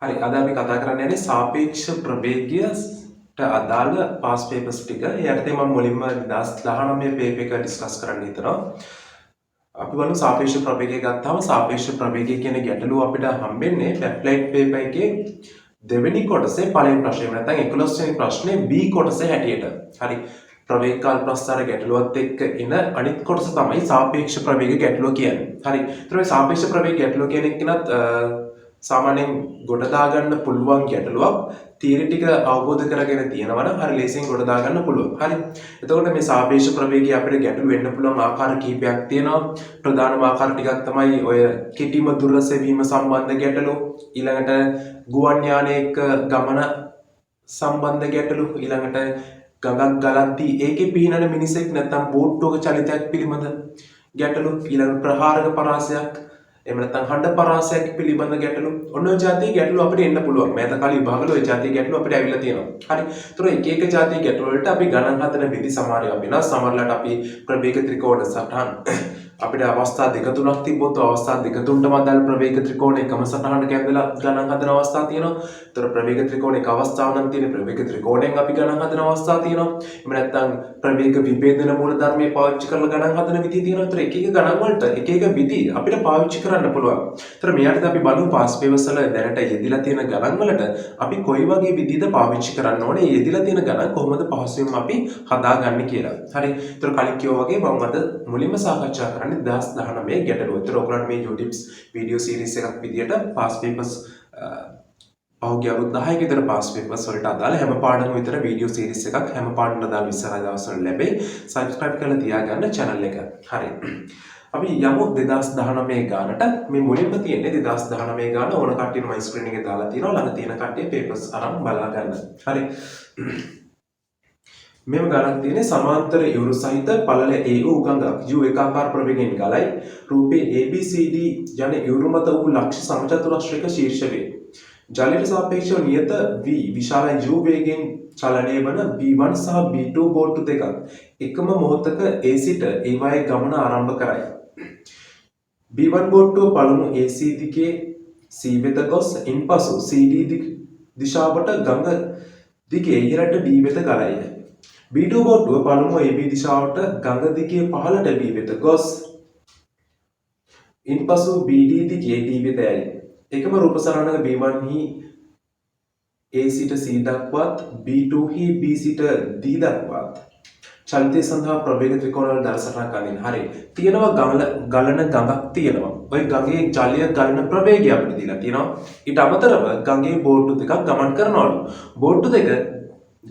හරි අද අපි කතා කරන්න යන්නේ සාපේක්ෂ ප්‍රවේගයට අදාළ පාස් පේපර්ස් ටික. ඒ යටතේ මම මුලින්ම 2019 පේපර් එක ඩිස්කස් කරන්න හිතනවා. අපි බලමු සාපේක්ෂ ප්‍රවේගය ගත්තාම සාපේක්ෂ ප්‍රවේගය කියන ගැටලුව අපිට හම්බෙන්නේ ඇප්ලයිඩ් පේපර් එකේ දෙවෙනි කොටසේ පළවෙනි ප්‍රශ්නේ. නැත්නම් 11 වෙනි ප්‍රශ්නේ B කොටසේ හැටියට. හරි. ප්‍රවේග කාල ප්‍රස්ථාර ගැටලුවත් එක්ක එන අනිත් කොටස තමයි සාපේක්ෂ ප්‍රවේග ගැටලුව කියන්නේ. හරි. ඒතර මේ සාපේක්ෂ ප්‍රවේග ගැටලුව කියන එක නත් සාමාන්‍යයෙන් ගොඩ දාගන්න පුළුවන් ගැටලුවක්. තියරි ටික අවබෝධ කරගෙන තියෙනවා නම් හරි ලේසියෙන් ගොඩ දාගන්න පුළුවන්. හරි. එතකොට මේ සාපේක්ෂ ප්‍රවේගය අපිට ගැටලු වෙන්න පුළුවන් ආකාර කිහිපයක් තියෙනවා. ප්‍රධානම ආකාර ටිකක් තමයි ඔය කෙටිම දුර සෙවීම සම්බන්ධ ගැටලු, ඊළඟට ගුවන් යානයක ගමන සම්බන්ධ ගැටලු, ඊළඟට ගඟක් ගලද්දී ඒකේ පිහිනන මිනිසෙක් නැත්නම් බෝට්ටුවක චලිතයක් පිළිබඳ ගැටලු, ඊළඟ ප්‍රහාරක පරාසයක්, එහෙම නැත්නම් හඬ පරාසයක් පිළිබඳ ගැටලු. ඔන්න ඔය જાතිය ගැටලු අපිට එන්න පුළුවන්. මෑත කාලේ විභාගවල ඔය જાතිය ගැටලු අපිට ඇවිල්ලා තියෙනවා. හරි. ඒතර එක එක જાතිය ගැටලු වලට අපි ගණන් හදන විදි සමහර ඒවා වෙනස්. සමහරලාට අපි ප්‍රවේග ත්‍රිකෝණ සටහන් අපිට අවස්ථා දෙක තුනක් තිබ්බොත් අවස්ථා දෙක තුනටම අදාළ ප්‍රවේග ත්‍රිකෝණ එකම සටහනට කැඳලා ගණන් හදන අවස්ථා තියෙනවා. ඒතර ප්‍රවේග ත්‍රිකෝණ එක අවස්ථාවක් නම් තියෙන ප්‍රවේග ත්‍රිකෝණයෙන් අපි ගණන් හදන අවස්ථා තියෙනවා. එහෙම නැත්නම් ප්‍රවේග විභේදන මූලධර්මයේ පාවිච්චි කරලා ගණන් හදන විදිහ තියෙනවා. ඒතර එක එක ගණන් වලට එක එක විදි අපිට පාවිච්චි කරන්න පුළුවන්. ඒතර මෙයාට අපි බලමු පාස් පේපර්ස් වල දැනට යෙදිලා තියෙන ගණන් වලට අපි කොයි වගේ විදිහද පාවිච්චි කරන්න ඕනේ. යෙදිලා තියෙන ගණන් කොහොමද පහසුවෙන් අපි හදාගන්නේ කියලා. හරි. ඒතර කලින් කිව්වා වගේ මම අද මුලින්ම සාකච්ඡා කරන්නේ 2019 ගැටලුව. ඒතර ඔයගොල්ලන්ට මේ YouTube වීඩියෝ සීරීස් එකක් විදියට පාස් පේපර්ස් පහුගිය අවුරුදු 10ක විතර පාස් පේපර්ස් වලට අදාළ හැම පාඩමක විතර වීඩියෝ සීරීස් එකක් හැම පාඩමකට අදාළ ඉස්සරහ දවස්වල ලැබෙයි. සබ්ස්ක්‍රයිබ් කරලා තියාගන්න channel එක. හරි. අපි යමු 2019 ගානට. මේ මුලින්ම තියෙන්නේ 2019 ගාන ඕන කට්ටියම මයි ස්ක්‍රීන් එකේ දාලා තියෙනවා. ළඟ තියෙන කට්ටිය පේපර්ස් අරන් බලා ගන්න. හරි. මෙම ගණන් තියෙන්නේ සමාන්තර ඉවුරු සහිත පළල A වූ ගඟක් U ඒකාකාර ප්‍රවේගයෙන් ගලයි. රූපේ ABCD යන ඉවුරු මත වූ ලක්ෂ සමචතුරස්‍රයක ශීර්ෂ වේ. ජලයට සාපේක්ෂව නියත V විශාල U වේගයෙන් චලනය වන B1 සහ B2 බෝට්ටු දෙකක් එකම මොහොතක A සිට ඒවායේ ගමන ආරම්භ කරයි. B1 බෝට්ටුව පළමු AC දිගේ C වෙත ගොස් ඉන්පසු CD දිශාවට ගඟ දිගේ ඉහළට B වෙත ගලයි. B2 බෝට්ටුව පළමුව AB දිශාවට ගඟ දිගේ පහළට B වෙත ගොස් ඉන්පසු BD දිගේ D වෙත යයි. එකම රූප සරණක B1 හි A සිට C දක්වාත් B2 හි B සිට D දක්වාත් චලිතය සඳහා ප්‍රවේග ත්‍රිකෝණ වල දර්ශනයක් අඳින්න. හරි. තියෙනවා ගලන ගඟක් තියෙනවා. ওই ගඟේ ජලය ගලන ප්‍රවේගය අපිට දීලා තියෙනවා. ඊට අමතරව ගඟේ බෝට්ටු දෙකක් ගමන් කරනවලු. බෝට්ටු දෙක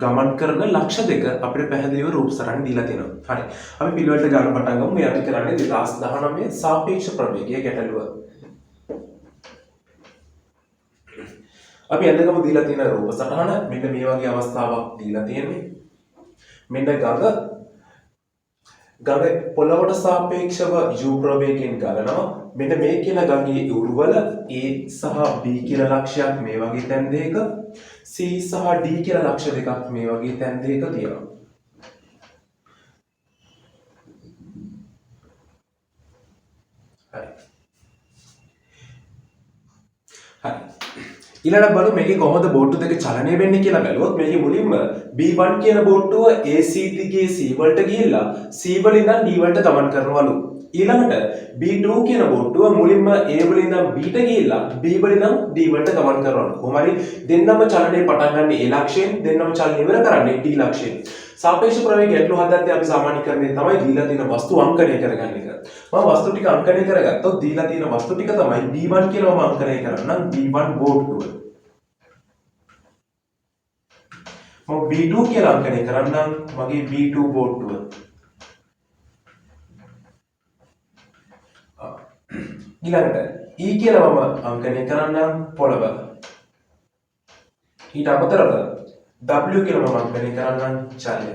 ගමන් කරන ලක්ෂ දෙක අපිට පැහැදිලිව රූප සරණ දීලා තියෙනවා. හරි. අපි පිළිවෙලට ගන්න පටන් ගමු. මේ අපි කරන්නේ 2019 සාපේක්ෂ ප්‍රවේගය ගැටලුව. අපි අදගම දීලා තියෙන රූප සටහන මෙන්න මේ වගේ අවස්ථාවක් දීලා තියෙන්නේ. මෙන්න ගඟ පොළවට සාපේක්ෂව u ප්‍රවේගයෙන් ගලනවා. මෙන්න මේ කියන ගඟේ ඉවුරු වල A සහ B කියලා ලක්ෂයක් මේ වගේ තැන් දෙකක, C සහ D කියලා ලක්ෂ දෙකක් මේ වගේ තැන් දෙකක තියෙනවා. හරි. ඊළඟට බලමු මේකේ කොහොමද බෝට්ටු දෙක චලනය වෙන්නේ කියලා බැලුවොත් මේකේ මුලින්ම B1 කියන බෝට්ටුව AC දිගේ C වලට ගිහිල්ලා C වලින් ඉඳන් D වලට ගමන් කරනවලු. ඊළඟට B2 කියන බෝට්ටුව මුලින්ම A වලින් ඉඳන් B ට ගිහිල්ලා B වලින් ඉඳන් D වලට ගමන් කරනවලු. කොහොම හරි දෙන්නම චලනය පටන් ගන්න A ලක්ෂයෙන් දෙන්නම චලනය ඉවර කරන්නේ D ලක්ෂයෙන්. සාපේක්ෂ ප්‍රවේග ගැටලු හදද්දී අපි සාමාන්‍යීකරණය තමයි දීලා තියෙන වස්තු අංකණය කරගන්න එක. මම වස්තු ටික අංකණය කරගත්තොත් දීලා තියෙන වස්තු ටික තමයි B1 කියලා මම අංකණය කරන්නම් B1 බෝට්ටුව. මම B2 කියලා අංකණය කරන්නම් මගේ B2 බෝට්ටුව. ඊළඟට E කියලා මම අංකණය කරන්නම් පොළව. ඊට අමතරව W කියලා මම අංකණය කරන්නම් ජලය.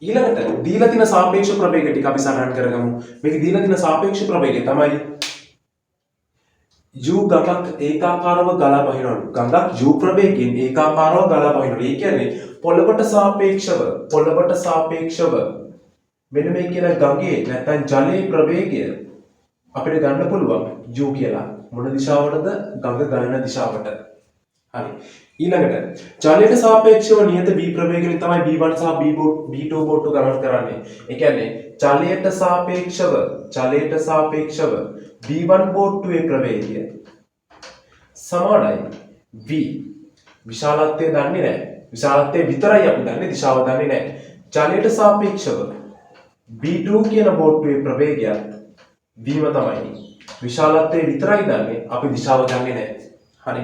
ඊළඟට දීලා තියෙන සාපේක්ෂ ප්‍රවේග ටික අපි සඳහන් කරගමු. මේක දීලා තියෙන සාපේක්ෂ ප්‍රවේගය තමයි U ගඟක් ඒකාකාරව ගලා බහිනවලු. ගඟක් U ප්‍රවේගයෙන් ඒකාකාරව ගලා බහිනවලු. ඒ කියන්නේ පොළවට සාපේක්ෂව මෙන්න මේ කියන ගඟේ නැත්නම් ජලයේ ප්‍රවේගය අපිට ගන්න පුළුවන් U කියලා. මොන දිශාවටද? ගඟ ගලන දිශාවට. හරි. ඊළඟට ජලයට සාපේක්ෂව නියත B ප්‍රවේගයෙන් තමයි B1 සහ B2 බෝට්ටු ගමන් කරන්නේ. ඒ කියන්නේ ජලයට සාපේක්ෂව B1 බෝට්ටුවේ ප්‍රවේගය සමානයි V. විශාලත්වය දන්නේ නැහැ. විශාලත්වය විතරයි අපි දන්නේ, දිශාව දන්නේ නැහැ. ජලයට සාපේක්ෂව B2 කියන බෝට්ටුවේ ප්‍රවේගය Vම තමයි. විශාලත්වය විතරයි දන්නේ, අපි දිශාව දන්නේ නැහැ. හරි.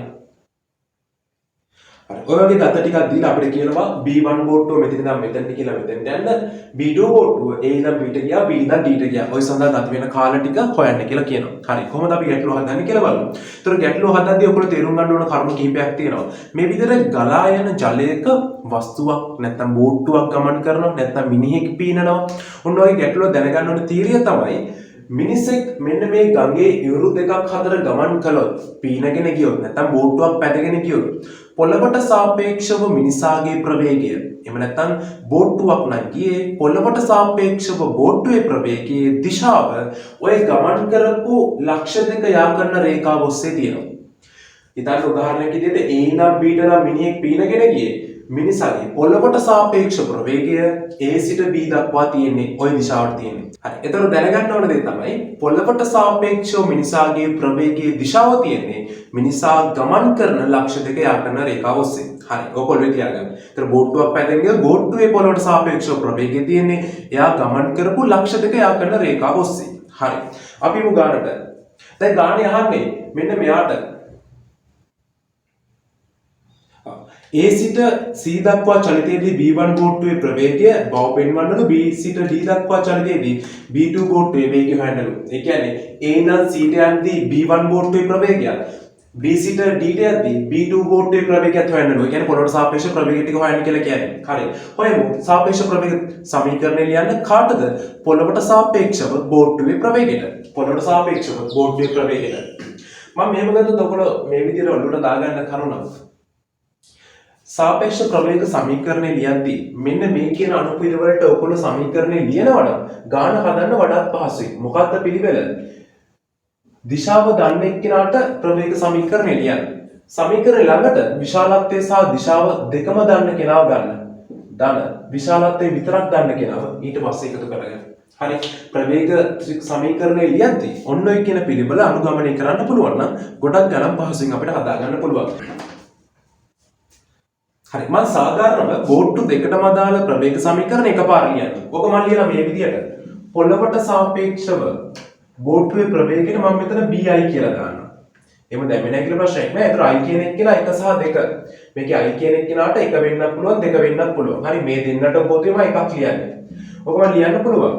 ඔය වගේ දත ටිකක් දීලා අපිට කියනවා B1 බෝට්ටුව මෙතන ඉඳන් මෙතනට කියලා මෙතෙන්ට යන්න, B2 බෝට්ටුව A ඉඳන් Bට ගියා, B ඉඳන් Dට ගියා. ඔය සඳහා ගත වෙන කාල ටික හොයන්න කියලා කියනවා. හරි. කොහොමද අපි ගැටලුව හදන්නේ කියලා බලමු. ඒතර ගැටලුව හදද්දී ඔයගොල්ලෝ තේරුම් ගන්න ඕන කරුණු කිහිපයක් තියෙනවා. මේ විදිහට ගලා යන ජලයක වස්තුවක් නැත්නම් බෝට්ටුවක් ගමන් කරනවා, නැත්නම් මිනිහෙක් පීනනවා. ඔන්න ඔය ගැටලුව දැනගන්න ඕන තීරිය තමයි මිනිසෙක් මෙන්න මේ ගඟේ ඉවුරු දෙකක් අතර ගමන් කළොත්, පීනගෙන ගියොත් නැත්නම් බෝට්ටුවක් පැදගෙන ගියොත් පොළවට සාපේක්ෂව මිනිසාගේ ප්‍රවේගය, එහෙම නැත්නම් බෝට්ටුවක් නම් ගියේ පොළවට සාපේක්ෂව බෝට්ටුවේ ප්‍රවේගයේ දිශාව ඔය ගමන් කරපු ලක්ෂ දෙක යා කරන රේඛාව ඔස්සේ තියෙනවා. ඉතින් උදාහරණයක් විදිහට A නම් B නම් මිනිහෙක් පීනගෙන ගියේ, මිනිසාගේ පොළවට සාපේක්ෂ ප්‍රවේගය A සිට B දක්වා තියෙන්නේ ওই දිශාවට තියෙන්නේ. හරි. ඒතර දැනගන්න ඕන දේ තමයි පොළවට සාපේක්ෂව මිනිසාගේ ප්‍රවේගයේ දිශාව තියෙන්නේ මිනිසා ගමන් කරන ලක්ෂ දෙක යා කරන රේඛාව ඔස්සේ. හරි. ඔක ඔළුවේ තියාගන්න. ඒතර බෝට්ටුවක් පැදගෙන ගිය බෝට්ටුවේ පොළවට සාපේක්ෂව ප්‍රවේගය තියෙන්නේ එයා ගමන් කරපු ලක්ෂ දෙක යා කරන රේඛාව ඔස්සේ. හරි. අපි මු ගානට. දැන් ගානේ අහන්නේ මෙන්න මෙයාට A සිට C දක්වා චලිතයේදී B1 බෝට්ටුවේ ප්‍රවේගය බව පෙන්වන්නලු, B සිට D දක්වා චලිතයේදී B2 බෝට්ටුවේ වේගය හොයන්නලු. ඒ කියන්නේ A නම් C ට යද්දී B1 බෝට්ටුවේ ප්‍රවේගය, B සිට D ට යද්දී B2 බෝට්ටුවේ ප්‍රවේගයත් හොයන්නලු. ඒ කියන්නේ පොළොවට සාපේක්ෂ ප්‍රවේගය ටික හොයන්න කියලා කියන්නේ. හරි. හොයමු. සාපේක්ෂ ප්‍රවේග සමීකරණය ලියන්න කාටද? පොළොවට සාපේක්ෂව බෝට්ටුවේ ප්‍රවේගයට. පොළොවට සාපේක්ෂව බෝට්ටුවේ ප්‍රවේගයට. මම මෙහෙම ගත්තොත් ඔයගොල්ලෝ මේ විදිහට ඔළුවට දාගන්න කරුණක්. සාපේක්ෂ ප්‍රවේග සමීකරණය ලියද්දී මෙන්න මේ කියන අනුපිළිවෙලට ඔයගොල්ලෝ සමීකරණය ලියනවා නම් ගාන හදන්න වඩාත් පහසුයි. මොකක්ද පිළිවෙල? දිශාව දන්න එක්කෙනාට ප්‍රවේග සමීකරණය ලියන්න. සමීකරණය ළඟට විශාලත්වය සහ දිශාව දෙකම දන්න කෙනාව ගන්න. විශාලත්වය විතරක් දන්න කෙනාව ඊට පස්සේ එකතු කරගන්න. හරි. ප්‍රවේග සමීකරණය ලියද්දී ඔන්න ඔය කියන පිළිවෙල අනුගමනය කරන්න පුළුවන් නම් ගොඩක් ගණන් පහසුවෙන් අපිට හදා ගන්න පුළුවන්. හරි. මම සාධාරණව බෝට්ටු දෙකටම අදාළ ප්‍රවේග සමීකරණ එකපාර ලියන්න. ඔක මම ලියලා මේ විදියට පොළවට සාපේක්ෂව බෝට්ටුවේ ප්‍රවේගයට මම මෙතන BI කියලා දානවා. එහෙම දැම්මේ නැහැ කියලා ප්‍රශ්නයක් නෑ. ඒතර I කියන එක කියලා 1 සහ 2. මේකේ I කියන එක්කෙනාට 1 වෙන්නත් පුළුවන්, 2 වෙන්නත් පුළුවන්. හරි. මේ දෙන්නට පොදුවේම එකක් ලියන්නේ. ඔක මම ලියන්න පුළුවන්.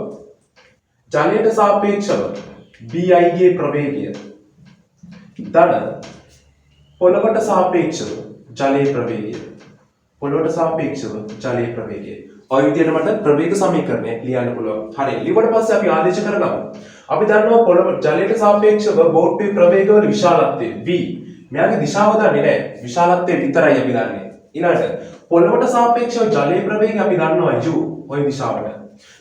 ජලයට සාපේක්ෂව BI ගේ ප්‍රවේගය ධන පොළවට සාපේක්ෂව ජලයේ ප්‍රවේගය. පොළොවට සාපේක්ෂව ජලයේ ප්‍රවේගය. ඔය විදිහට මට ප්‍රවේග සමීකරණය ලියන්න පුළුවන්. හරි. ඊට පස්සේ අපි ආදේශ කරගමු. අපි දන්නවා පොළොව ජලයට සාපේක්ෂව බෝට්ටුවේ ප්‍රවේගවල විශාලත්වය V. මෙයාගේ දිශාව දන්නේ නැහැ. විශාලත්වය විතරයි අපි දන්නේ. ඊළඟට පොළොවට සාපේක්ෂව ජලයේ ප්‍රවේගය අපි දන්නවා U. ওই දිශාවට.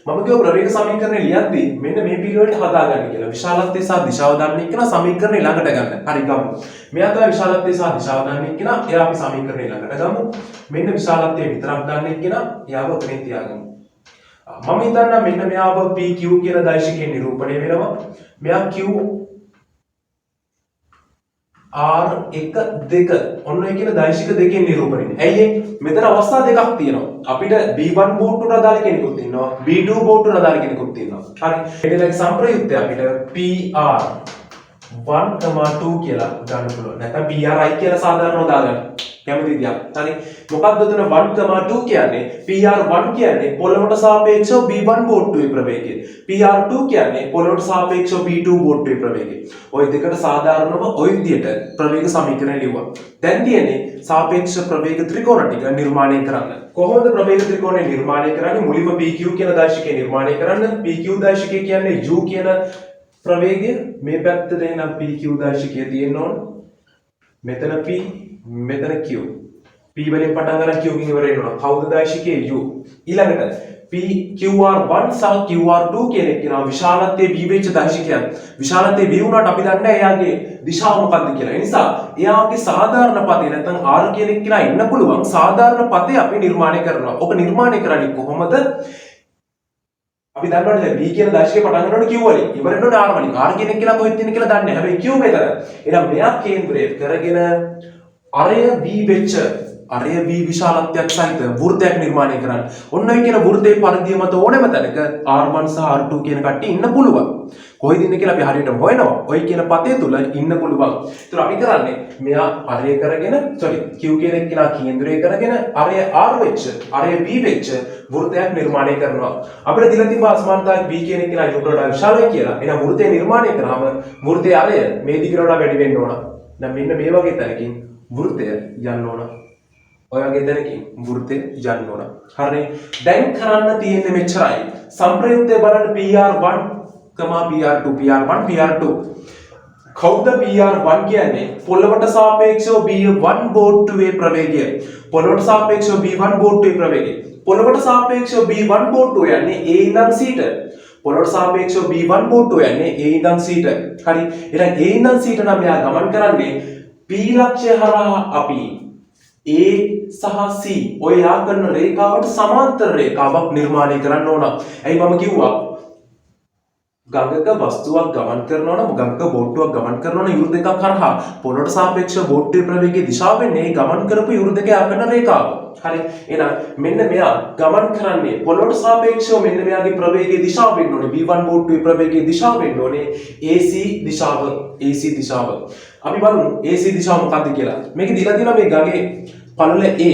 මම කියව ප්‍රවේග සමීකරණය ලියද්දී මෙන්න මේ පිළිවෙලට හදාගන්න කියලා. විශාලත්වය සහ දිශාව දන්නේ කියන සමීකරණය ළඟට ගන්න. හරි ගමු. මෙයා තමයි විශාලත්වය සහ දිශාව දන්නේ කියන එයා අපි සමීකරණය ළඟට ගමු. මෙන්න විශාලත්වය විතරක් දන්නේ කියන එයාව ඔතනින් තියාගමු. මම හිතන්නා මෙන්න මෙයාව PQ කියන දෛශිකයෙන් නිරූපණය වෙනවා. මෙයා Q R1 2 ඔන්න ඔය කියන දෛශික දෙකෙන් නිරූපණය වෙනවා. ඇයි ඒ? මෙතන අවස්ථා දෙකක් තියෙනවා. අපිට B1 බෝට්ටුවට අදාළ කෙනෙකුත් ඉන්නවා, B2 බෝට්ටුවට අදාළ කෙනෙකුත් ඉන්නවා. හරි. ඒකේ සම්ප්‍රයුක්තය අපිට PR 1,2 කියලා ගන්න පුළුවන්. නැත්නම් PRI කියලා සාධාරණව දාගන්න. කැමති විදියක්. හරි. මොකක්ද උතන 1,2 කියන්නේ? PR1 කියන්නේ පොළොවට සාපේක්ෂව B1 බෝට්ටුවේ ප්‍රවේගය. PR2 කියන්නේ පොළොවට සාපේක්ෂව B2 බෝට්ටුවේ ප්‍රවේගය. ওই දෙකට සාධාරණව ওই විදියට ප්‍රවේග සමීකරණය ලියුවා. දැන් තියෙන්නේ සාපේක්ෂ ප්‍රවේග ත්‍රිකෝණ ටික නිර්මාණය කරන්න. කොහොමද ප්‍රවේග ත්‍රිකෝණය නිර්මාණය කරන්නේ? මුලින්ම PQ කියන දෛශිකය නිර්මාණය කරන්න. PQ දෛශිකය කියන්නේ U කියන ප්‍රවේගය. මේ පැත්තට එනම් PQ දෛශිකය තියෙන්න ඕන. මෙතන P, මෙතන Q. P P වලින් පටන් ගන්න Q කින් ඉවර වෙනවා. කවුද දාශිකයේ U. ඊළඟට P QR1 සහ QR2 කියන එක කියනවා විශාලත්වයේ V වෙච්ච දාශිකයන්. විශාලත්වයේ V වුණාට අපි දන්නේ නැහැ එයාගේ දිශාව මොකක්ද කියලා. ඒ නිසා එයාගේ සාධාරණ පදේ නැත්නම් R කියන එක කියලා ඉන්න පුළුවන් සාධාරණ පදේ අපි නිර්මාණය කරනවා. ඔක නිර්මාණය කරන්නේ කොහොමද? අපි දන්නවනේ දැන් V කියන දාශිකය පටන් ගන්නකොට Q වලින් ඉවර වෙනකොට R වලින්. R කියන එක කියලා කොහෙද තියෙන්නේ කියලා දන්නේ නැහැ. හැබැයි Q මෙතන. එහෙනම් මෙයා කේන්ද්‍රය කරගෙන අරය V වෙච්ච අරය V විශාලත්වයක් සහිත වෘත්තයක් නිර්මාණය කරන්න. ඔන්න ඔය කියන වෘත්තයේ පරිධිය මත ඕනෑම තැනක R1 සහ R2 කියන කට්ටිය ඉන්න පුළුවන්. කොහෙද ඉන්නේ කියලා අපි හරියටම හොයනවා. ඔය කියන පතේ තුල ඉන්න පුළුවන්. ඒතර අපි කරන්නේ මෙයා අරය කරගෙන Q කියන එක කියලා කේන්ද්‍රය කරගෙන අරය R වෙච්ච අරය V වෙච්ච වෘත්තයක් නිර්මාණය කරනවා. අපිට දිලා තිබ්බ අසමානතාවය V කියන එක කියලා ඊට වඩා විශාලයි කියලා. එහෙනම් වෘත්තය නිර්මාණය කරාම වෘත්තයේ අරය මේ දිගට වඩා වැඩි වෙන්න ඕන. දැන් මෙන්න මේ වගේ තැනකින් වෘත්තය යන්න ඕන. ඔය වගේ තැනකින් වෘත්තය යන්න ඕන. හරිනේ. දැන් කරන්න තියෙන්නේ මෙච්චරයි. සම්ප්‍රයුක්තය බලන්න PR1, PR2, PR1, PR2. කවුද PR1 කියන්නේ? පොළවට සාපේක්ෂව B1 බෝට්ටුවේ ප්‍රවේගය. පොළවට සාපේක්ෂව B1 බෝට්ටුවේ ප්‍රවේගය. පොළවට සාපේක්ෂව B1 බෝට්ටුව යන්නේ A ඉඳන් C ට. පොළවට සාපේක්ෂව B1 බෝට්ටුව යන්නේ A ඉඳන් C ට. හරි. එහෙනම් A ඉඳන් C ට නම් එයා ගමන් කරන්නේ P ලක්ෂය හරහා අපි A සහ C ඔය යා කරන රේඛාවට සමාන්තර රේඛාවක් නිර්මාණය කරන්න ඕන. ඇයි මම කිව්වා ගඟක වස්තුවක් ගමන් කරනවා නම් ගඟක බෝට්ටුවක් ගමන් කරනවා නම් යුරු දෙකක් හරහා පොළොවට සාපේක්ෂව බෝට්ටුවේ ප්‍රවේගයේ දිශාව වෙන්නේ ගමන් කරපු යුරු දෙක යා කරන රේඛාව. හරි. එහෙනම් මෙන්න මෙයා ගමන් කරන්නේ පොළොවට සාපේක්ෂව මෙන්න මෙයාගේ ප්‍රවේගයේ දිශාව වෙන්න ඕනේ. V1 බෝට්ටුවේ ප්‍රවේගයේ දිශාව වෙන්න ඕනේ AC දිශාව. AC දිශාව. අපි බලමු AC දිශාව මොකක්ද කියලා. මේක දීලා තියෙනවා මේ ගඟේ පළල A.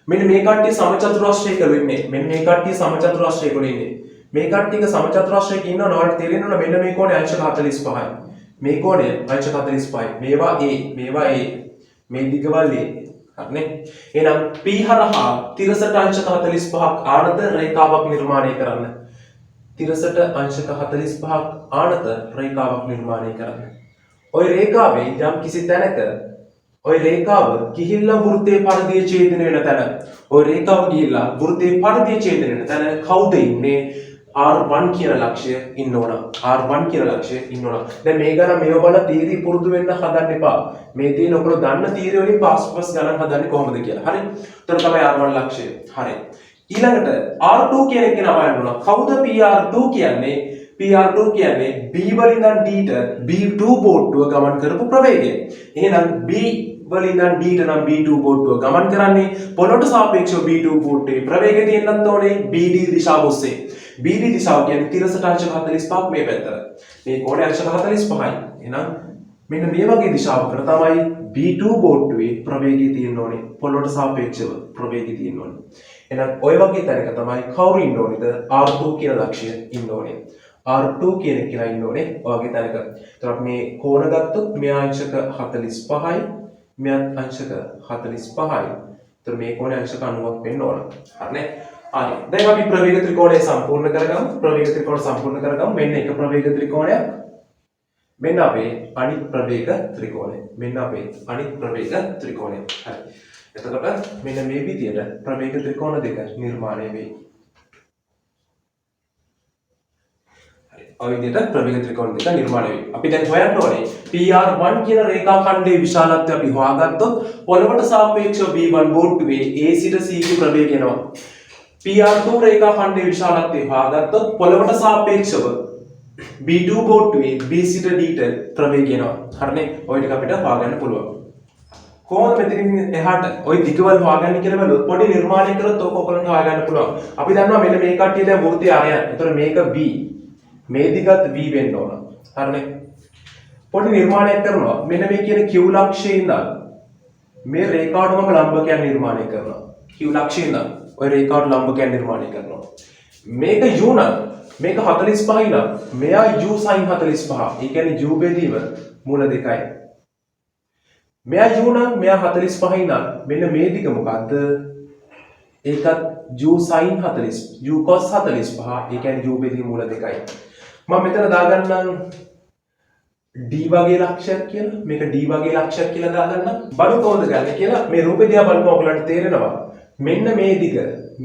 මෙන්න මේ කට්ටිය සමචතුරාශ්‍රයක වෙන්නේ. මෙන්න මේ කට්ටිය සමචතුරාශ්‍රයක ඉන්නේ. මේ කට්ටියක සමචතුරාශ්‍රයක ඉන්නවනේ ඔයාලට තේරෙනවනේ මෙන්න මේ කෝණය අංශක 45යි. මේ කෝණය අංශක 45යි. මේවා A, මේවා A. මේ දිගවල් A. හරිනේ. එහෙනම් P හරහා තිරසට අංශක 45ක් ආනත රේඛාවක් නිර්මාණය කරන්න. තිරසට අංශක 45ක් ආනත රේඛාවක් නිර්මාණය කරන්න. ওই රේඛාවේ යම් කිසි තැනක ওই රේඛාව ගිහිල්ලා වෘත්තයේ පරිධිය ඡේදනය වෙන තැන. ওই රේඛාව ගිහිල්ලා වෘත්තයේ පරිධිය ඡේදනය වෙන තැන කවුද ඉන්නේ? R1 කියන ලක්ෂය ඉන්න ඕන. R1 කියන ලක්ෂය ඉන්න ඕන. දැන් මේ ගණන් මේව බලලා තීරි පුරුදු වෙන්න හදන්න එපා. මේ තියෙන ඔයගොල්ලෝ දන්න තීරි වලින් පාස් ගණන් හදන්නේ කොහොමද කියලා. හරි? උතර තමයි R1 ලක්ෂය. හරි. ඊළඟට R2 කියන එක නම යන්න ඕන. කවුද PR2 කියන්නේ? PR2 කියන්නේ B වලින් ඉඳන් D ට B2 බෝට්ටුව ගමන් කරපු ප්‍රවේගය. එහෙනම් B වලින් ඉඳන් D ට නම් B2 බෝට්ටුව ගමන් කරන්නේ පොළොවට සාපේක්ෂව B2 බෝට්ටුවේ ප්‍රවේගය තියෙන්නත් ඕනේ BD දිශාව ඔස්සේ. BD දිශාව කියන්නේ තිරසට අංශක 45ක් මේ පැත්තට. මේ කෝණය අංශක 45යි. එහෙනම් මෙන්න මේ වගේ දිශාවකට තමයි B2 බෝට්ටුවේ ප්‍රවේගය තියෙන්න ඕනේ. පොළොවට සාපේක්ෂව ප්‍රවේගය තියෙන්න ඕනේ. එහෙනම් ওই වගේ තැනක තමයි කවුරු ඉන්න ඕනේද? R2 කියන ලක්ෂය ඉන්න ඕනේ. R2 කියන එක කියලා ඉන්න ඕනේ ඔයගේ තැනක. ඒතර මේ කෝණ ගත්තොත් මෙයා අංශක 45යි, මෙයා අංශක 45යි. ඒතර මේ කෝණය අංශක 90ක් වෙන්න ඕන. හරිනේ? හරි. දැන් අපි ප්‍රවේග ත්‍රිකෝණය සම්පූර්ණ කරගමු. ප්‍රවේග ත්‍රිකෝණ සම්පූර්ණ කරගමු. මෙන්න එක ප්‍රවේග ත්‍රිකෝණයක්. මෙන්න අපේ අනිත් ප්‍රවේග ත්‍රිකෝණය. මෙන්න අපේ අනිත් ප්‍රවේග ත්‍රිකෝණය. හරි. එතකොට මෙන්න මේ විදියට ප්‍රවේග ත්‍රිකෝණ දෙක නිර්මාණය වෙයි. ඔය විදිහට ප්‍රවේග ත්‍රිකෝණ දෙක නිර්මාණය වෙයි. අපි දැන් හොයන්න ඕනේ PR1 කියන රේඛා ඛණ්ඩයේ විශාලත්වය අපි හොයාගත්තොත් පොළවට සාපේක්ෂව B1 බෝට්ටුවේ A සිට C ගේ ප්‍රවේගය එනවා. PR2 රේඛා ඛණ්ඩයේ විශාලත්වය හොයාගත්තොත් පොළවට සාපේක්ෂව B2 බෝට්ටුවේ B සිට D ට ප්‍රවේගය එනවා. හරිනේ? ඔය ටික අපිට හොයාගන්න පුළුවන්. කොහොමද මෙතනින් එහාට ওই දිගවල හොයාගන්න කියලා බලුවොත් පොඩි නිර්මාණය කරොත් ඕක ඔයගොල්ලන්ට හොයාගන්න පුළුවන්. අපි දන්නවා මෙන්න මේ කට්ටිය දැන් වෘත්තය අරයන්. ඒතර මේක B. මේ දිගත් V වෙන්න ඕන. හරිනේ? පොඩි නිර්මාණයක් කරනවා. මෙන්න මේ කියන Q ලක්ෂයේ ඉඳන් මේ රේඛාවට මම ලම්බකයක් නිර්මාණය කරනවා. Q ලක්ෂයේ ඉඳන් ඔය රේඛාවට ලම්බකයක් නිර්මාණය කරනවා. මේක U නම් මේක 45යි නම් මෙයා U sin 45. ඒ කියන්නේ U බෙදීම මූල දෙකයි. මෙයා U නම් මෙයා 45යි නම් මෙන්න මේ දිග මොකද්ද? ඒකත් U sin 40 U cos 45. ඒ කියන්නේ U බෙදීම මූල දෙකයි. මම මෙතන දාගන්නම් D වගේ ලක්ෂයක් කියලා මේක D වගේ ලක්ෂයක් කියලා දාගන්න බලු කොහොමද ගන්න කියලා මේ රූපේ දිහා බලපුවම ඔයගලන්ට තේරෙනවා මෙන්න මේ දිග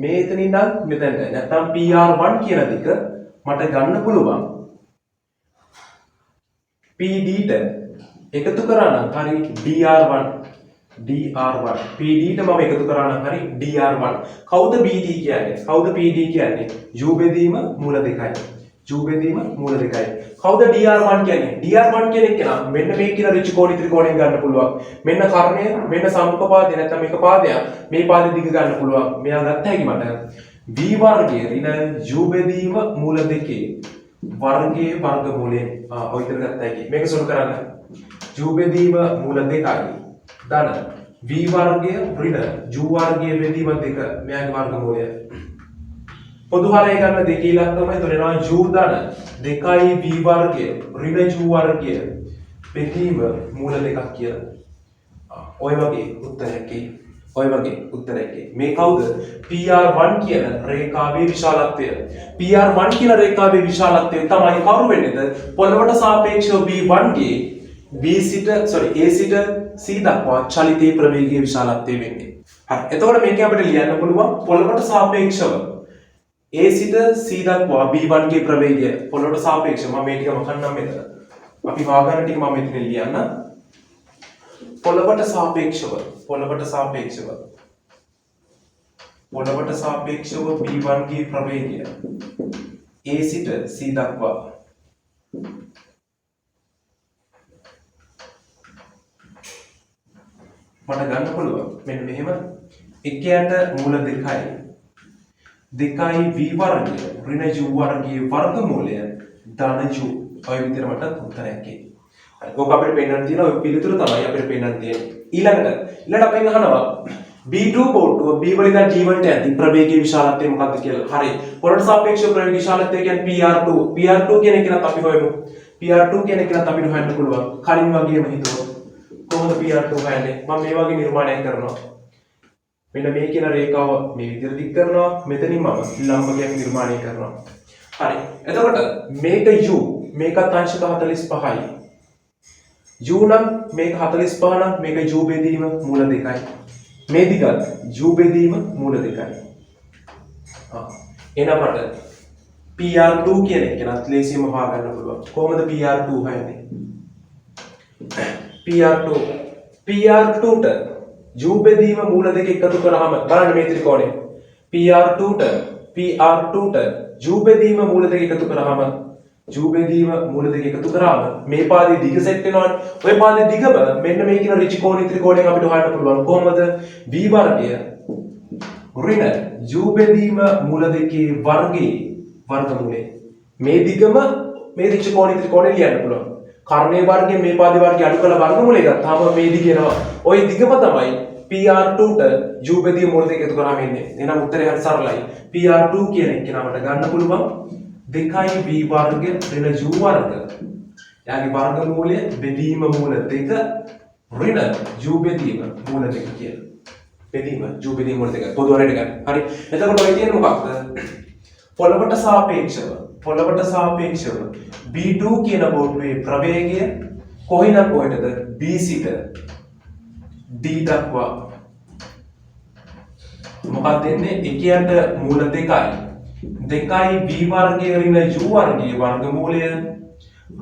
මේ එතනින් ඉඳන් මෙතනට නැත්නම් PR1 කියන දිග මට ගන්න පුළුවන් PD ට එකතු කරා නම් හරි DR1 PD ට මම එකතු කරා නම් හරි DR1 කවුද BD කියන්නේ කවුද PD කියන්නේ U බෙදීම මූල දෙකයි U බෙදීම මූල දෙකයි කවුද DR1 කියන්නේ DR1 කියන එක නම් මෙන්න මේ කියන ඍජු කෝණී ත්‍රිකෝණයෙන් ගන්න පුළුවන් මෙන්න කර්ණය මෙන්න සම්මුඛ පාදය නැත්නම් මේක පාදයක් මේ පාදෙ දිග ගන්න පුළුවන් මෙයා ගත්ත හැකි මට V වර්ගය ඍණ U බෙදීම මූල දෙකේ වර්ගයේ වර්ගමූලයෙන් ඔය විතර ගත්ත හැකි මේක සොල් කරන්න U බෙදීම මූල දෙකයි ධන V වර්ගය ඍණ U වර්ගයේ බෙදීම දෙක මෙයාගේ වර්ගමූලය පොදු හරය ගන්න දෙකේ ඉලක්කම එතන එනවා U ධන 2යි V වර්ගය ඍණ U වර්ගය බෙදීම මූල දෙකක් කියලා ඔය වගේ උත්තරයකේ මේ කවුද PR1 කියන රේඛාවේ විශාලත්වය PR1 කියන රේඛාවේ විශාලත්වය තමයි කවුරු වෙන්නේද පොළවට සාපේක්ෂව B1 ගේ A සිට C දක්වා චලිතයේ ප්‍රවේගයේ විශාලත්වය වෙන්නේ හරි එතකොට මේක අපිට ලියන්න පුළුවන් පොළවට සාපේක්ෂව A සිට C දක්වා B1 ගේ ප්‍රවේගය පොළවට සාපේක්ෂව මම මේ ටික මකන්නම් මෙතන අපි හොයාගන්න ටික මම මෙතන ලියන්න පොළවට සාපේක්ෂව B1 ගේ ප්‍රවේගය A සිට C දක්වා මට ගන්න පුළුවන් මෙන්න මෙහෙම එකයට මූල දෙකයි V වර්ගය ඍණ U වර්ගයේ වර්ගමූලය ධන U ඔය විදිහට මට උත්තරයක් එයි. හරි. ඕක අපිට පෙන්නන්න තියෙන ඔය පිළිතුර තමයි අපිට පෙන්නන්න තියෙන්නේ. ඊළඟට අපෙන් අහනවා B2 බෝට්ටුව B වලින් D වලට යද්දී ප්‍රවේගයේ විශාලත්වය මොකක්ද කියලා. හරි. පොළට සාපේක්ෂව ප්‍රවේගයේ විශාලත්වය කියන්නේ PR2 කියන එකනත් අපි හොයමු. PR2 කියන එකනත් අපිට හොයන්න පුළුවන්. කලින් වගේම හිතුවොත් කොහොමද PR2 හොයන්නේ? මම මේ වගේ නිර්මාණයක් කරනවා. මෙන්න මේ කියන රේඛාව මේ විදිහට දික් කරනවා. මෙතනින් මම ලම්බකයක් නිර්මාණය කරනවා. හරි. එතකොට මේක U මේකත් අංශක 45යි. U නම් මේක 45 නම් මේක U බෙදීම මූල දෙකයි. මේ දිගත් U බෙදීම මූල දෙකයි. එහෙනම් මට PR2 කියන එක නත් ලේසියෙන්ම හොයාගන්න පුළුවන්. කොහොමද PR2 හොයන්නේ? PR2ට U බෙදීම මූල දෙක එකතු කරාම බලන්න මේ ත්‍රිකෝණය. PR2ට U බෙදීම මූල දෙක එකතු කරාම මේ පාදයේ දිග සෙට් වෙනවනේ. ඔය පාදයේ දිගම මෙන්න මේ කියන ඍජු කෝණී ත්‍රිකෝණයෙන් අපිට හොයන්න පුළුවන්. කොහොමද? V වර්ගය ඍණ U බෙදීම මූල දෙකේ වර්ගයේ වර්ගමූලය. මේ දිගම මේ ඍජු කෝණී ත්‍රිකෝණය ලියන්න පුළුවන්. කර්ණයේ වර්ගයෙන් මේ පාදයේ වර්ගය අඩු කරලා වර්ගමූලය ගත්තාම මේ දිග එනවා. ওই දිගම තමයි PR2ට U බෙදීම මූල දෙක එකතු කරාම එන්නේ. එහෙනම් උත්තරය හරි සරලයි. PR2 කියන එක නමට ගන්න පුළුවන් 2යි V වර්ගය ඍණ U වර්ග. යාගේ වර්ගමූලය බෙදීම මූල දෙක ඍණ U බෙදීම මූල දෙක කියලා. බෙදීම U බෙදීම මූල දෙක පොදු වරයට ගන්න. හරි. එතකොට ඔය තියෙන්නේ මොකක්ද? පොළවට සාපේක්ෂව B2 කියන බෝට්ටුවේ ප්‍රවේගය කොහිනම් කොහෙටද? B සිට D දක්වා මොකක්ද එන්නේ? එකයට මූල දෙකයි. 2යි V වර්ගය ඍණ U වර්ගයේ වර්ගමූලය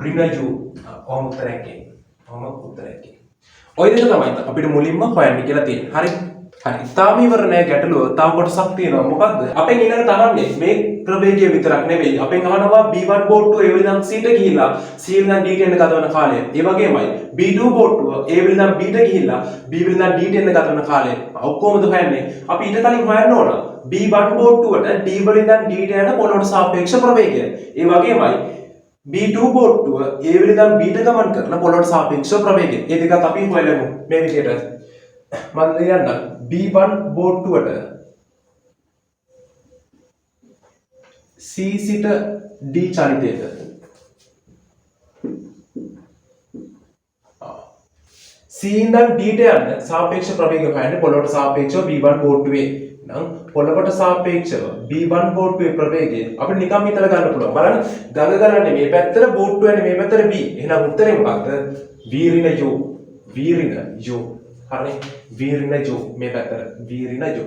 ඍණ U ඔහොම උත්තරයක් එන්නේ. ඔය දෙක තමයි අපිට මුලින්ම හොයන්න කියලා තියෙන්නේ. හරි. තාම ඉවර නෑ ගැටලුව. තව කොටසක් තියෙනවා. මොකද්ද? අපෙන් ඊළඟට අහන්නේ මේ ප්‍රවේගය විතරක් නෙවෙයි. අපෙන් අහනවා B1 බෝට්ටුව A වලින් C ට ගිහිල්ලා C වලින් D ට එන්න ගතවන කාලය. ඒ වගේමයි B2 බෝට්ටුව A වලින් B ට ගිහිල්ලා B වලින් D ට එන්න ගතවන කාලය. ඔක්කොමද හොයන්නේ? අපි ඊට කලින් හොයන්න ඕන B1 බෝට්ටුවට D වලින් D ට යන පොළොවට සාපේක්ෂ ප්‍රවේගය. ඒ වගේමයි B2 බෝට්ටුව A වලින් B ට ගමන් කරන පොළොවට සාපේක්ෂ ප්‍රවේගය. මේ දෙකත් අපි හොයලමු මේ විදිහට. මම ලියන්න B1 බෝට්ටුවට C සිට D චලිතයට C ඉඳන් D ට යන්න සාපේක්ෂ ප්‍රවේගය හොයන්නේ පොළොවට සාපේක්ෂව B1 බෝට්ටුවේ නම් පොළවට සාපේක්ෂව B1 බෝට්ටුවේ ප්‍රවේගය අපිට නිකම් හිතලා ගන්න පුළුවන්. බලන්න ගඟ ගලන්නේ මේ පැත්තට බෝට්ටුව යන්නේ මේ පැත්තට B. එහෙනම් උත්තරේ මොකක්ද? V ඍණ U. V ඍණ U. හරිනේ. V ඍණ U මේ පැත්තට V ඍණ U.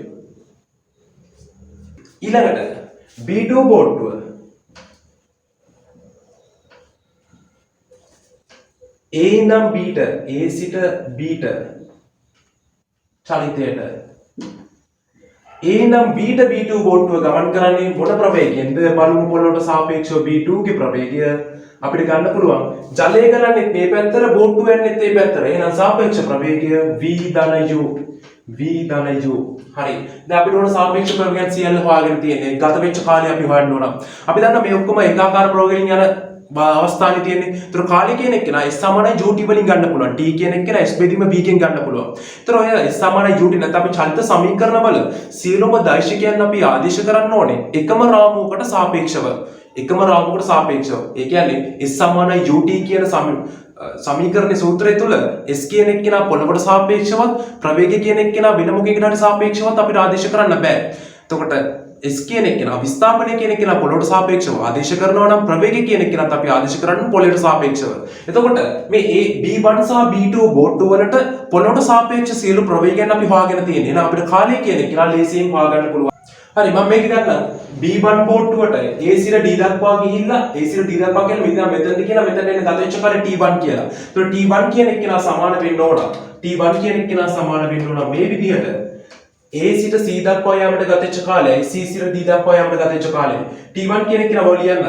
ඊළඟට B2 බෝට්ටුව A නම් Bට A සිට Bට චලිතයට A නම් Bට B2 බෝට්ටුව ගමන් කරන්නේ මොන ප්‍රවේගයෙන්ද? බලමු පොළොවට සාපේක්ෂව B2 ගේ ප්‍රවේගය අපිට ගන්න පුළුවන්. ජලය ගලන්නේ මේ පැත්තට බෝට්ටුව යන්නේ මේ පැත්තට. එහෙනම් සාපේක්ෂ ප්‍රවේගය V ධන U. V ධන U. හරි. දැන් අපිට ඕන සාපේක්ෂ ප්‍රවේගයන් සියල්ල හොයාගෙන තියෙන්නේ. ගත වෙච්ච කාලය අපි හොයන්න ඕන. අපි දන්නා මේ ඔක්කොම ඒකාකාර ප්‍රවේගයෙන් යන අවස්ථාවේ තියෙන්නේ. ඒතර කාලය කියන එක නා S සමානයි UT වලින් ගන්න පුළුවන්. T කියන එක නා S බෙදීම B කින් ගන්න පුළුවන්. ඒතර ඔය S සමානයි UT නැත්නම් අපි චලිත සමීකරණ වල සියලුම දෛශිකයන් අපි ආදේශ කරන්න ඕනේ එකම රාමුවකට සාපේක්ෂව. එකම රාමුවකට සාපේක්ෂව. ඒ කියන්නේ S සමානයි UT කියන සමීකරණයේ සූත්‍රය තුල S කියන එක්කෙනා පොළවට සාපේක්ෂවත් ප්‍රවේගය කියන එක්කෙනා වෙන මොකෙකට හරි සාපේක්ෂවත් අපිට ආදේශ කරන්න බෑ. එතකොට S කියන එක්කෙනා විස්ථාපනය කියන එක්කෙනා පොළවට සාපේක්ෂව ආදේශ කරනවා නම් ප්‍රවේගය කියන එක්කෙනාත් අපි ආදේශ කරන්න පොළවට සාපේක්ෂව. එතකොට මේ B1 සහ B2 බෝට්ටු වලට පොළවට සාපේක්ෂ සියලු ප්‍රවේගයන් අපි හොයාගෙන තියෙනවා. එහෙනම් අපිට කාලය කියන එක්කෙනා ලේසියෙන් හොයාගන්න පුළුවන්. හරි මම මේක ගන්නම් B1 බෝට්ටුවට A සිට D දක්වා ගිහිල්ලා A සිට D දක්වා කියන්නේ මෙතනද කියලා මෙතන එන්නේ ගත වෙච්ච කාලේ T1 කියලා. ඒතකොට T1 කියන එක්කෙනා සමාන වෙන්න ඕන. T1 කියන එක්කෙනා සමාන වෙන්න ඕන මේ විදිහට A සිට C දක්වා යාමට ගත වෙච්ච කාලයයි C සිට D දක්වා යාමට ගත වෙච්ච කාලයයි. T1 කියන එක්කෙනා වල ලියන්න.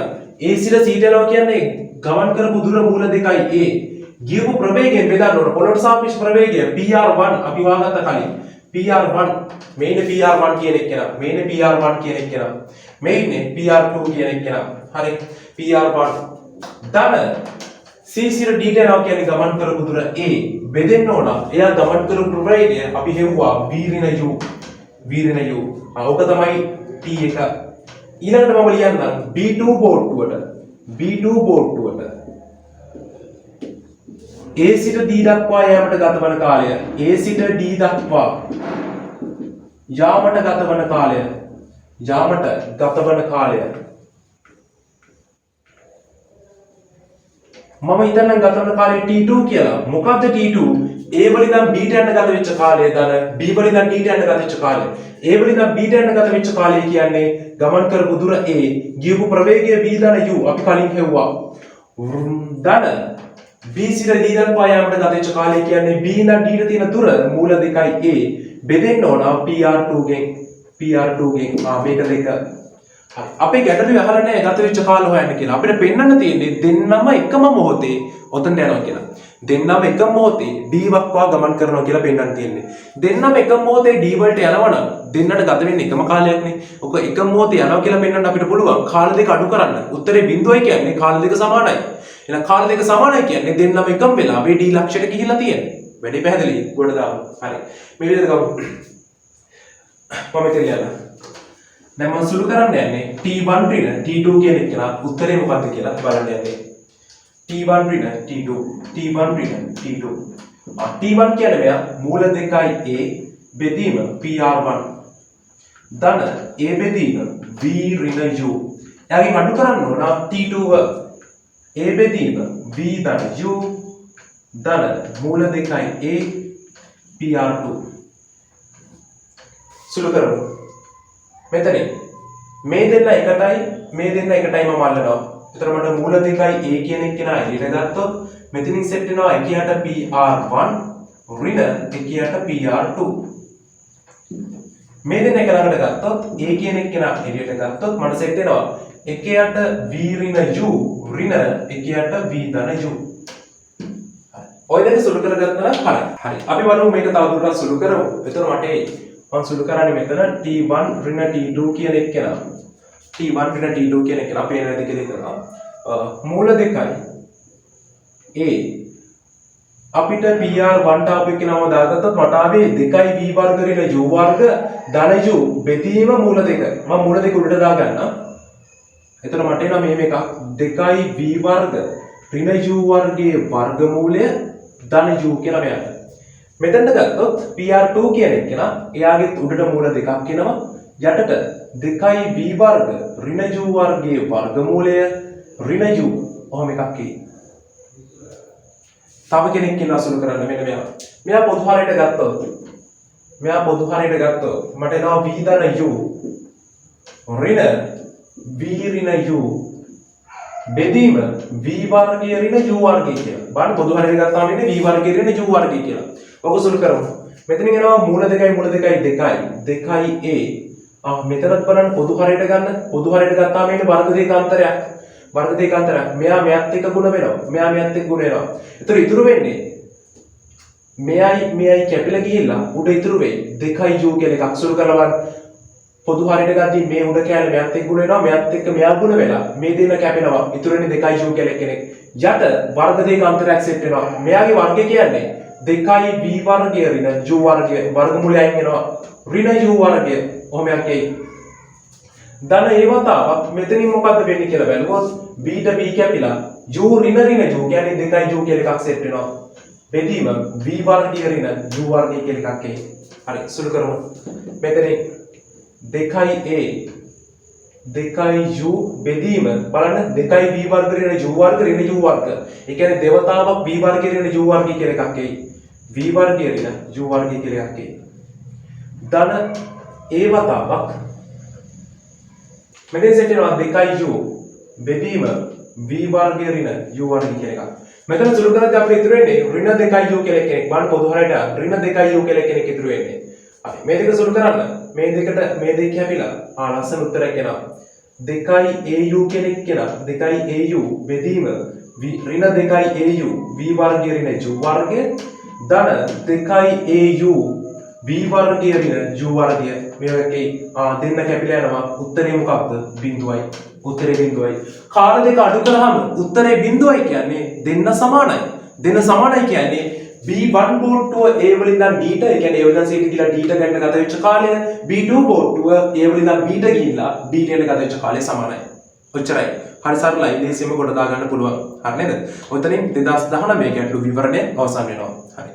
A සිට C යනවා කියන්නේ ගමන් කරපු දුර මූල දෙකයි A. ගියපු ප්‍රවේගයෙන් බෙදන්න ඕන. පොළොවට සාපේක්ෂ ප්‍රවේගය PR1 අපි හොයාගත්ත කලින්. PR1 මේනේ PR1 කියන එක්කෙනා මේනේ PR1 කියන එක්කෙනා මේනේ PR2 කියන එක්කෙනා හරි PR1 ධන C සිට D යනවා කියන්නේ ගමන් කරපු දුර A බෙදෙන්න ඕන එයා ගමන් කරපු ප්‍රවේගය අපි හෙව්වා V ඍණ U ඔක තමයි T1 ඊළඟට මම ලියන්නම් B2 බෝට්ටුවට A සිට D දක්වා යාමට ගතවන කාලය A සිට D දක්වා යාමට ගතවන කාලය මම හිතන්නම් ගතවන කාලය T2 කියලා. මොකද්ද T2? A වලින් නම් B ට යන ගත වෙච්ච කාලය දන B වලින් නම් D ට යන ගත වෙච්ච කාලය. A වලින් නම් B ට යන ගත වෙච්ච කාලය කියන්නේ ගමන් කරපු දුර A ගියපු ප්‍රවේගය V ධන U අපි කලින් හෙව්වා. ධන B සිට D දක්වා යාමට ගත වෙච්ච කාලය කියන්නේ B ඉඳන් D ට තියෙන දුර මූල දෙකයි A බෙදෙන්න ඕන PR2 ගෙන් මේක දෙක. හරි අපේ ගැටලුවේ අහලා නැහැ ගත වෙච්ච කාල හොයන්න කියලා. අපිට පෙන්වන්න තියෙන්නේ දෙන්නම එකම මොහොතේ ඔතනට යනවා කියලා. දෙන්නම එකම මොහොතේ D දක්වා ගමන් කරනවා කියලා පෙන්වන්න තියෙන්නේ. දෙන්නම එකම මොහොතේ D වලට යනවා නම් දෙන්නට ගත වෙන්නේ එකම කාලයක්නේ. ඔක එකම මොහොතේ යනවා කියලා පෙන්වන්න අපිට පුළුවන් කාල දෙක අඩු කරන්න. උත්තරේ 0යි කියන්නේ කාල දෙක සමානයි. එහෙනම් කාල දෙක සමානයි කියන්නේ දෙන්නම එකම වෙලාවේ D ලක්ෂයට ගිහිල්ලා තියෙන්නේ. වැඩි පැහැදිලි ගොඩ දාමු. හරි. මේ විදිහට ගමු. මම කියන්න. දැන් මම සුළු කරන්න යන්නේ T1 ඍණ T2 කියන එක කියලා උත්තරේ මොකක්ද කියලා බලන්න යන්නේ. T1 ඍණ T2 T1 කියන්නේ මෙයා මූල දෙකයි A බෙදීම PR1 ධන A බෙදීම V ඍණ U. එයාගෙන් අඩු කරන්න ඕන T2ව A බෙදීම V ධන U ධන මූල දෙකයි A PR2 සුළු කරමු. මෙතනින් මේ දෙන්න එකටයි මම අල්ලනවා. එතකොට මට මූල දෙකයි A කියන එක කෙනා එළියට ගත්තොත් මෙතනින් සෙට් වෙනවා එකයට PR1 ඍණ එකයට PR2. මේ දෙන්න එක ළඟට ගත්තොත් A කියන එක කෙනා එළියට ගත්තොත් මට සෙට් වෙනවා එකයට V ඍණ U ඍණ එකයට V ධන U. ඔය දෙක සුළු කරගත්තා නම් හරි. අපි බලමු මේක තවදුරටත් සුළු කරමු. එතකොට මට මම සුළු කරන්නේ මෙතන T1 ඍණ T2 කියන එක කෙනා. T1 ඍණ T2 කියන එක අපේ නේද කියලා කරනවා. මූල දෙකයි A අපිට PR1 ට අපි කියනම දාගත්තොත් මට ආවේ 2V වර්ග ඍණ U වර්ග ධන U බෙදීම මූල දෙක. මම මූල දෙක උඩට දාගන්නම්. එතන මට එනවා මේ මේක 2V වර්ග ඍණ U වර්ගයේ වර්ගමූලය ධන U කියලා මෙයාට. මෙතනට ගත්තොත් PR2 කියන එක නා එයාගේ උඩට මූල දෙකක් එනවා යටට 2v වර්ග ඍණ u වර්ගයේ වර්ගමූලය ඍණ u ඔහොම එකක් එයි. තව කෙනෙක් ඉන්න අසුරු කරන්න මෙන්න මෙයා. මෙයා පොදු හරයට ගත්තොත් මට එනවා v ධන u ඍණ v ඍණ u බෙදීම v වර්ගය ඍණ u වර්ගය කියලා. බලන්න පොදු හරයට ගත්තාම ඉන්නේ v වර්ගය ඍණ u වර්ගය කියලා. ඔක සුළු කරමු. මෙතනින් එනවා මූල 2 2a. මෙතනත් බලන්න පොදු හරයට ගන්න. පොදු හරයට ගත්තාම ඉන්නේ වර්ග දෙක අන්තරයක්. මෙයා මෙයත් එක්ක ගුණ වෙනවා. මෙයා මෙයත් එක්ක ගුණ වෙනවා. ඒතර ඉතුරු වෙන්නේ මෙයයි කැපිලා ගිහිල්ලා උඩ ඉතුරු වෙයි 2u කියලා එකක් සුළු කරලා බලන්න. පොදු හරයට ගද්දී මේ උඩ කැලේ මෙයත් එක්ක ගුණ වෙනවා. මෙයත් එක්ක මෙයා ගුණ වෙලා මේ දෙන්න කැපෙනවා. ඉතුරු වෙන්නේ 2u කියලා කෙනෙක්. යට වර්ග දෙක අන්තරයක් සෙට් වෙනවා. මෙයාගේ වර්ගය කියන්නේ 2v වර්ගය ඍණ u වර්ගය වර්ගමූලයෙන් එනවා ඍණ u වර්ගය ඔහොම යන්නේ. ධන ඒ වතාවක් මෙතනින් මොකද්ද වෙන්නේ කියලා බලුවොත් b ට b කැපිලා u ඍණ u කියන්නේ 2u කියලා එකක් සෙට් වෙනවා. බෙදීම v වර්ගය ඍණ u වර්ගය කියලා එකක් එයි. හරි සුළු කරමු. මෙතනින් 2a 2u බෙදීම බලන්න 2v වර්ග ඍණ u වර්ග ඍණ u වර්ග. ඒ කියන්නේ දෙවතාවක් v වර්ග ඍණ u වර්ගය කියලා එකක් එයි. v වර්ගය ඍණ u වර්ගය කියලා එකක් එයි. ධන ඒ වතාවක් මෙතන සෙට් වෙනවා 2u බෙදීම v වර්ගය ඍණ u වර්ගය කියලා එකක්. මෙතන සුළු කරද්දී අපිට ඉතුරු වෙන්නේ ඍණ 2u කියලා කෙනෙක්. බලන්න පොදු හරයට ඍණ 2u කියලා කෙනෙක් ඉතුරු වෙන්නේ. හරි මේ දෙක සුළු කරන්න. මේ දෙක කැපිලා ලස්සන උත්තරයක් එනවා. 2au කෙනෙක් කියලා 2au බෙදීම ඍණ 2au v වර්ගය ඍණ u වර්ගය ධන 2au v වර්ගය ඍණ u වර්ගය මේකේ දෙන්න කැපිලා යනවා. උත්තරේ මොකක්ද? බිඳුවයි. උත්තරේ බිඳුවයි. කාල දෙක අඩු කරාම උත්තරේ බිඳුවයි කියන්නේ දෙන්න සමානයි. දෙන්න සමානයි කියන්නේ B1 බෝට්ටුව A වලින් ඉඳන් D ට, ඒ කියන්නේ A වලින් C ට ගිහලා D ට ගන්න ගත වෙච්ච කාලය B2 බෝට්ටුව A වලින් ඉඳන් B ට ගිහිල්ලා D ට යන ගත වෙච්ච කාලය සමානයි. ඔච්චරයි. හරි සරලයි. ලේසියෙන්ම කොට දා ගන්න පුළුවන්. හරි නේද? ඔතනින් 2019 ගැටළු විවරණය අවසන් වෙනවා. හරි.